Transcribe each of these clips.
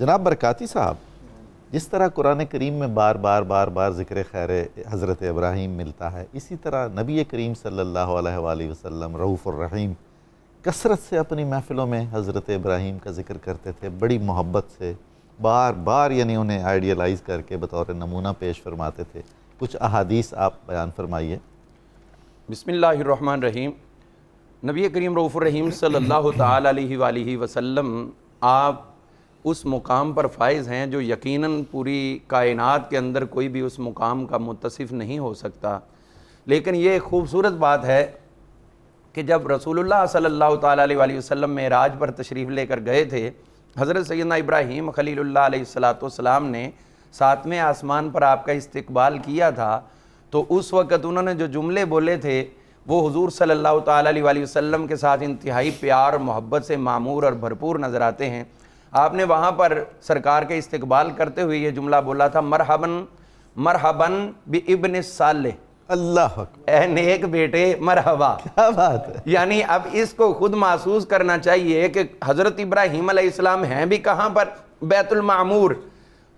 جناب برکاتی صاحب، جس طرح قرآن کریم میں بار بار ذکر خیر حضرت ابراہیم ملتا ہے، اسی طرح نبی کریم صلی اللہ علیہ وآلہ وسلم رؤوف الرحیم کثرت سے اپنی محفلوں میں حضرت ابراہیم کا ذکر کرتے تھے، بڑی محبت سے بار یعنی انہیں آئیڈیلائز کر کے بطور نمونہ پیش فرماتے تھے۔ کچھ احادیث آپ بیان فرمائیے۔ بسم اللہ الرحمن الرحیم۔ نبی کریم رؤوف الرحیم صلی اللہ تعالیٰ علیہ وآلہ وسلم آپ اس مقام پر فائز ہیں جو یقیناً پوری کائنات کے اندر کوئی بھی اس مقام کا متصف نہیں ہو سکتا۔ لیکن یہ خوبصورت بات ہے کہ جب رسول اللہ صلی اللہ تعالیٰ علیہ وآلہ وسلم معراج پر تشریف لے کر گئے تھے، حضرت سیدنا ابراہیم خلیل اللہ علیہ السلام نے 7ویں آسمان پر آپ کا استقبال کیا تھا، تو اس وقت انہوں نے جو جملے بولے تھے وہ حضور صلی اللہ تعالیٰ علیہ وآلہ وسلم کے ساتھ انتہائی پیار اور محبت سے معمور اور بھرپور نظر آتے ہیں۔ آپ نے وہاں پر سرکار کے استقبال کرتے ہوئے یہ جملہ بولا تھا، مرحباً مرحباً بابن الصالح، اللہ اکبر، اے نیک بیٹے مرحبا۔ کیا بات ہے! یعنی اب اس کو خود محسوس کرنا چاہیے کہ حضرت ابراہیم علیہ السلام ہیں بھی کہاں پر؟ بیت المعمور،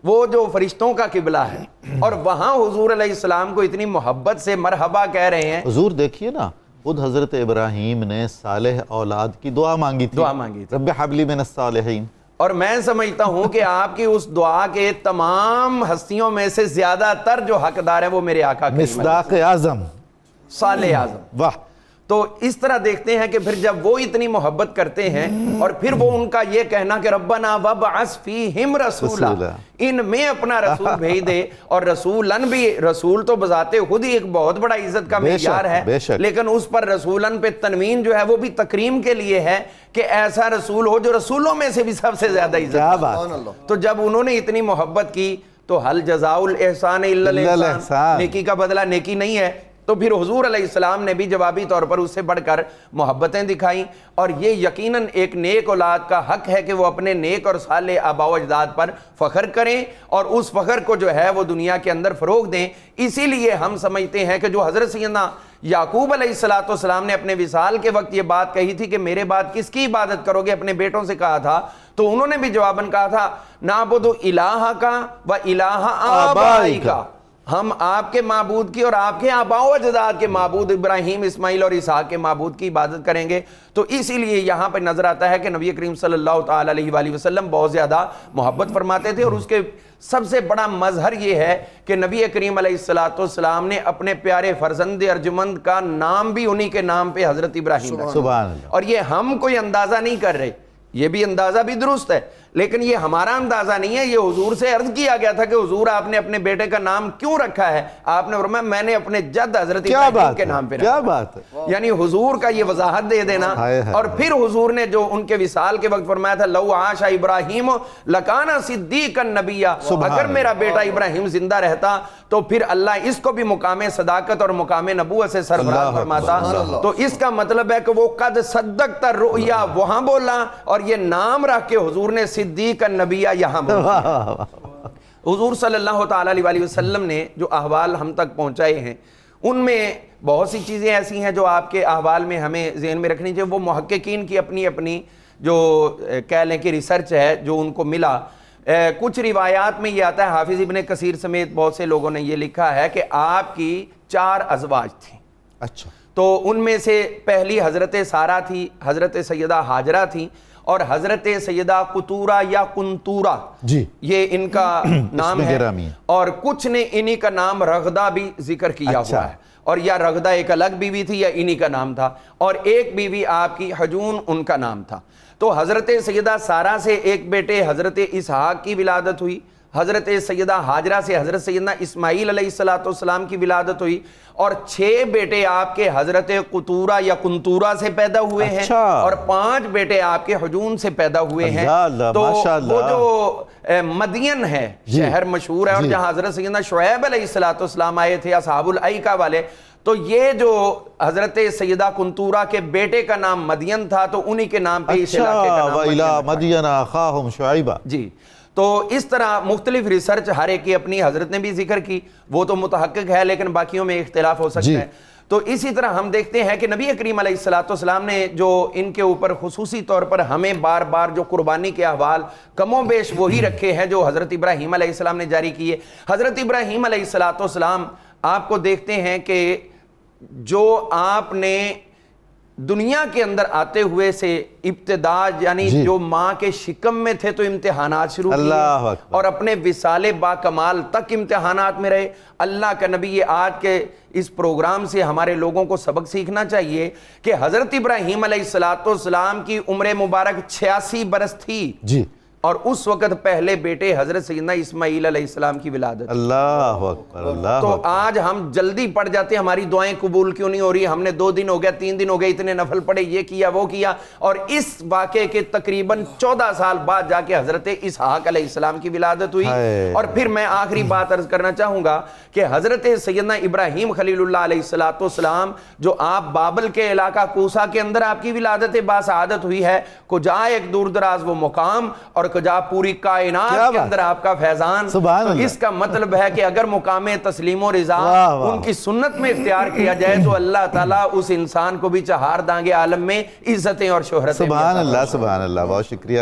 وہ جو فرشتوں کا قبلہ ہے، اور وہاں حضور علیہ السلام کو اتنی محبت سے مرحبا کہہ رہے ہیں۔ حضور دیکھیے نا، خود حضرت ابراہیم نے صالح اولاد کی دعا مانگی تھی، رب حب لی من الصالحین، اور میں سمجھتا ہوں کہ آپ کی اس دعا کے تمام ہستیوں میں سے زیادہ تر جو حقدار ہیں وہ میرے آقا کریم مصداق اعظم، صالح اعظم۔ واہ! تو اس طرح دیکھتے ہیں کہ پھر جب وہ اتنی محبت کرتے ہیں اور پھر وہ ان کا یہ کہنا کہ ربنا وابعث فیہم رسولا، ان میں اپنا رسول بھیج دے، اور رسولن بھی، رسول تو بذات خود ہی ایک بہت بڑا عزت کا معیار ہے، لیکن اس پر رسولن پہ تنوین جو ہے وہ بھی تکریم کے لیے ہے کہ ایسا رسول ہو جو رسولوں میں سے بھی سب سے زیادہ عزت کیا کا۔ بات! تو جب انہوں نے اتنی محبت کی تو حل جزاء الاحسان الا الاحسان، نیکی کا بدلہ نیکی نہیں ہے، تو پھر حضور علیہ السلام نے بھی جوابی طور پر اس سے بڑھ کر محبتیں دکھائیں، اور یہ یقیناً ایک نیک اولاد کا حق ہے کہ وہ اپنے نیک اور صالح آباء و اجداد پر فخر کریں اور اس فخر کو جو ہے وہ دنیا کے اندر فروغ دیں۔ اسی لیے ہم سمجھتے ہیں کہ جو حضرت سیدنا یعقوب علیہ السلام نے اپنے وصال کے وقت یہ بات کہی تھی کہ میرے بعد کس کی عبادت کرو گے، اپنے بیٹوں سے کہا تھا، تو انہوں نے بھی جواباً کہا تھا نعبد الہک و الہ آبائک، ہم آپ کے معبود کی اور آپ کے آباء و اجداد کے معبود ابراہیم، اسماعیل اور اسحاق کے معبود کی عبادت کریں گے۔ تو اسی لیے یہاں پہ نظر آتا ہے کہ نبی کریم صلی اللہ تعالیٰ علیہ وآلہ وسلم بہت زیادہ محبت فرماتے تھے، اور اس کے سب سے بڑا مظہر یہ ہے کہ نبی کریم علیہ السلام نے اپنے پیارے فرزند ارجمند کا نام بھی انہی کے نام پہ حضرت ابراہیم رکھا، سبحان اللہ۔ اور یہ ہم کوئی اندازہ نہیں کر رہے، یہ بھی اندازہ بھی درست ہے، لیکن یہ ہمارا اندازہ نہیں ہے، یہ حضور سے عرض کیا گیا تھا کہ حضور آپ نے اپنے بیٹے کا نام کیوں رکھا ہے؟ آپ نے فرمایا میں نے اپنے جد حضرت ابراہیم کے نام پہ رکھا۔ کیا بات ہے! یعنی حضور کا یہ وضاحت دے دینا، اور پھر حضور نے جو ان کے وصال کے وقت فرمایا تھا لو عاش ابراہیم لکان صدیقا نبیا، اگر میرا بیٹا ابراہیم زندہ رہتا تو پھر اللہ اس کو بھی مقام صداقت اور مقام نبوت سے سرفراز فرماتا۔ تو اس کا مطلب ہے کہ وہ قد صدقت الرؤیا وہاں بولا، اور یہ نام رکھ کے حضور نے صدیق النبی یہاں بولا۔ حضور صلی اللہ تعالیٰ علیہ وآلہ وسلم نے جو احوال ہم تک پہنچائے ہیں ان میں بہت سی چیزیں ایسی ہیں جو آپ کے احوال میں ہمیں ذہن میں رکھنی چاہیے۔ وہ محققین کی اپنی اپنی جو کہہ لیں کہ ریسرچ ہے جو ان کو ملا، کچھ روایات میں یہ آتا ہے، حافظ ابن کثیر سمیت بہت سے لوگوں نے یہ لکھا ہے کہ آپ کی 4 ازواج تھیں۔ اچھا، تو ان میں سے پہلی حضرت سارہ تھی، حضرت سیدہ ہاجرہ تھی، اور حضرت سیدہ قطورہ یا قنطورہ، جی یہ ان کا نام ہے، گرامی ہے۔ اور کچھ نے انہی کا نام رغدہ بھی ذکر کیا ہوا ہے، اور یا رغدہ ایک الگ بیوی تھی یا انہی کا نام تھا، اور ایک بیوی آپ کی حجون ان کا نام تھا۔ تو حضرت سیدہ سارہ سے ایک بیٹے حضرت اسحاق کی ولادت ہوئی، حضرت سیدہ ہاجرہ سے حضرت سیدنا اسماعیل علیہ السلام کی ولادت ہوئی، اور 6 بیٹے آپ کے حضرت قطورہ یا قنطورہ سے پیدا ہوئے ہیں، اور 5 بیٹے آپ کے حجون سے پیدا ہوئے ہیں۔ تو وہ جو مدین ہے شہر مشہور ہے، اور جہاں حضرت سیدنا شعیب علیہ السلام آئے تھے اصحاب الایکہ والے، تو یہ جو حضرت سیدہ قنطورہ کے بیٹے کا نام مدین تھا تو انہی کے نام پہ اس علاقے کا نام وَإِلَىٰ مَدْيَنَ أَخَاهُمْ شُعَيْبًا۔ جی، تو اس طرح مختلف ریسرچ ہر ایک کی اپنی، حضرت نے بھی ذکر کی، وہ تو متحقق ہے لیکن باقیوں میں اختلاف ہو سکتا ہے۔ تو اسی طرح ہم دیکھتے ہیں کہ نبی کریم علیہ الصلوۃ والسلام نے جو ان کے اوپر خصوصی طور پر ہمیں بار بار جو قربانی کے احوال کم و بیش وہی رکھے ہیں جو حضرت ابراہیم علیہ السلام نے جاری کیے. حضرت ابراہیم علیہ الصلوۃ والسلام آپ کو دیکھتے ہیں کہ جو آپ نے دنیا کے اندر آتے ہوئے سے ابتدا یعنی جو ماں کے شکم میں تھے تو امتحانات شروع کیے اور اپنے وصال با کمال تک امتحانات میں رہے. اللہ کا نبی آج کے اس پروگرام سے ہمارے لوگوں کو سبق سیکھنا چاہیے کہ حضرت ابراہیم علیہ الصلوۃ والسلام کی عمر مبارک 86 برس تھی جی، اور اس وقت پہلے بیٹے حضرت سیدنا اسماعیل علیہ السلام کی ولادت. اللہ اکبر، اللہ تو آج ہم جلدی پڑ جاتے ہیں، ہماری دعائیں قبول کیوں نہیں ہو رہی؟ ہم نے 2 دن ہو گیا، 3 دن ہو گئے، اتنے نفل پڑے، یہ کیا وہ کیا، اور اس واقعے کے تقریباً 14 سال بعد جا کے حضرت اسحاق علیہ السلام کی ولادت ہوئی. اور پھر میں آخری بات عرض کرنا چاہوں گا کہ حضرت سیدنا ابراہیم خلیل اللہ علیہ الصلوۃ والسلام جو آپ بابل کے علاقہ کوسا کے اندر آپ کی ولادت باسعادت ہوئی ہے، کجا ایک دور دراز وہ مقام اور کجا پوری کائنات کے اندر آپ کا فیضان. اس کا مطلب ہے کہ اگر مقام تسلیم و رضا ان کی سنت میں اختیار کیا جائے تو اللہ تعالیٰ اس انسان کو بھی چہار دانگے عالم میں عزتیں اور شہرتیں. سبحان اللہ، سبحان اللہ، بہت شکریہ.